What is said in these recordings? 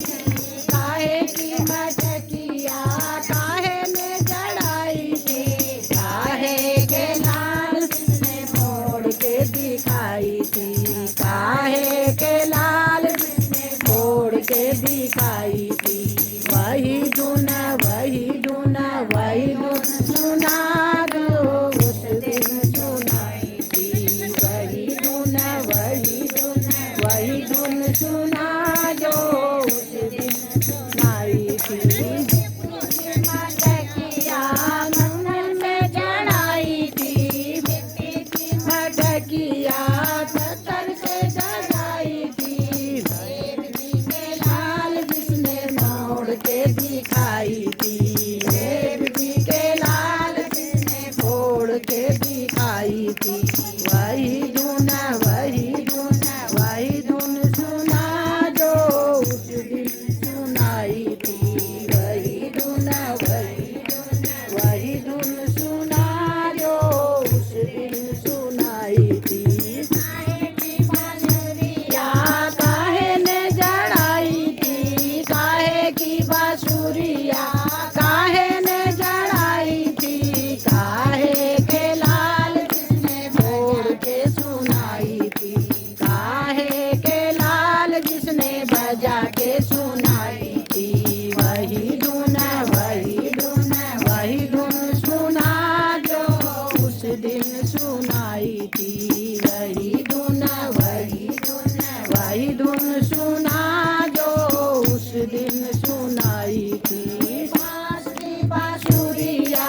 काहे की मटकिया काहे ने जड़ाई थी, काहे के लाल जिसने मोड़ के दिखाई थी, काहे के लाल जिसने मोड़ के दिखाई थी। वही धुन वही धुन वही धुन सुना जो उस दिन सुनाई थी, वही धुन वही धुन वही धुन सुना जो उस दिन सुनाई थी। मटकिया मंगल में जड़ाई थी, मटकिया पत्थर से जगाई थी, देवी के लाल जिसने मोड़ के दिखाई थी, देवी के लाल जिसने मोड़ के दिखाई थी। वही धुन वही धुन वही धुन सुना जो उस दिन सुनाई थी, वही धुन वही धुन वही धुन सुना जो उस दिन सुनाई थी। काहे की बांसुरिया काहे ने जड़ाई थी, काहे की बांसुरिया काहे ने जड़ाई थी, काहे के लाल जिसने मोड़ के सुनाई थी, काहे के लाल जिसने बजा के सुनाई थी। वही धुन वही धुन वही धुन सुना जो उस दिन सुनाई थी, वही धुन वही धुन वही धुन सुना जो उस दिन सुनाई थी। बांस की बांसुरिया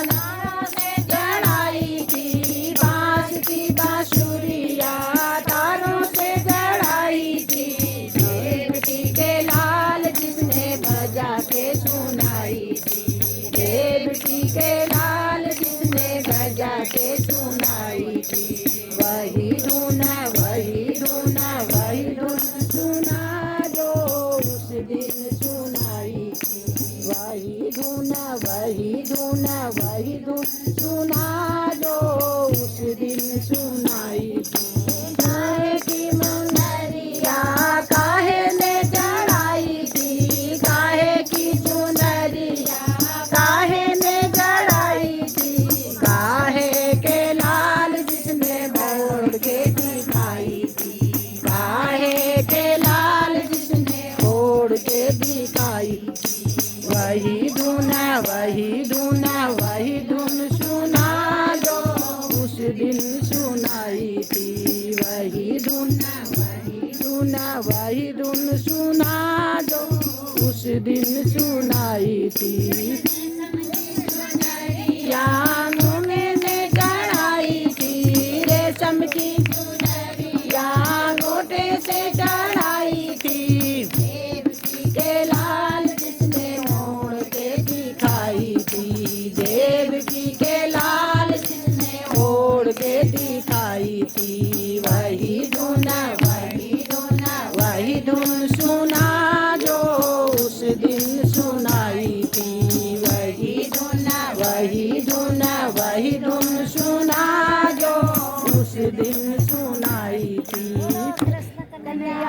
तारों से जड़ाई थी, बांस की बांसुरिया तारों से जड़ाई थी, देवटी के लाल जिसने बजा के सुनाई थी, देवटी के लाल जिसने बजा के सुनाई थी। वही धुन वही धुन वही धुन सुना जो उस दिन सुनाई थी, वही धुन वही धुन वही धुन सुना जो उस दिन सुनाई थी। काहे की मुनरिया काहे ने जड़ाई थी, काहे की चुनरिया काहे ने जड़ाई थी, काहे के लाल जिसने मोड़ के दिखाई थी, काहे के लाल जिसने मोड़ के दिखाई थी। वही धुन वही धुन वही धुन सुना जो उस दिन सुनाई थी, वही धुन वही धुन वही धुन सुना जो उस दिन सुनाई थी।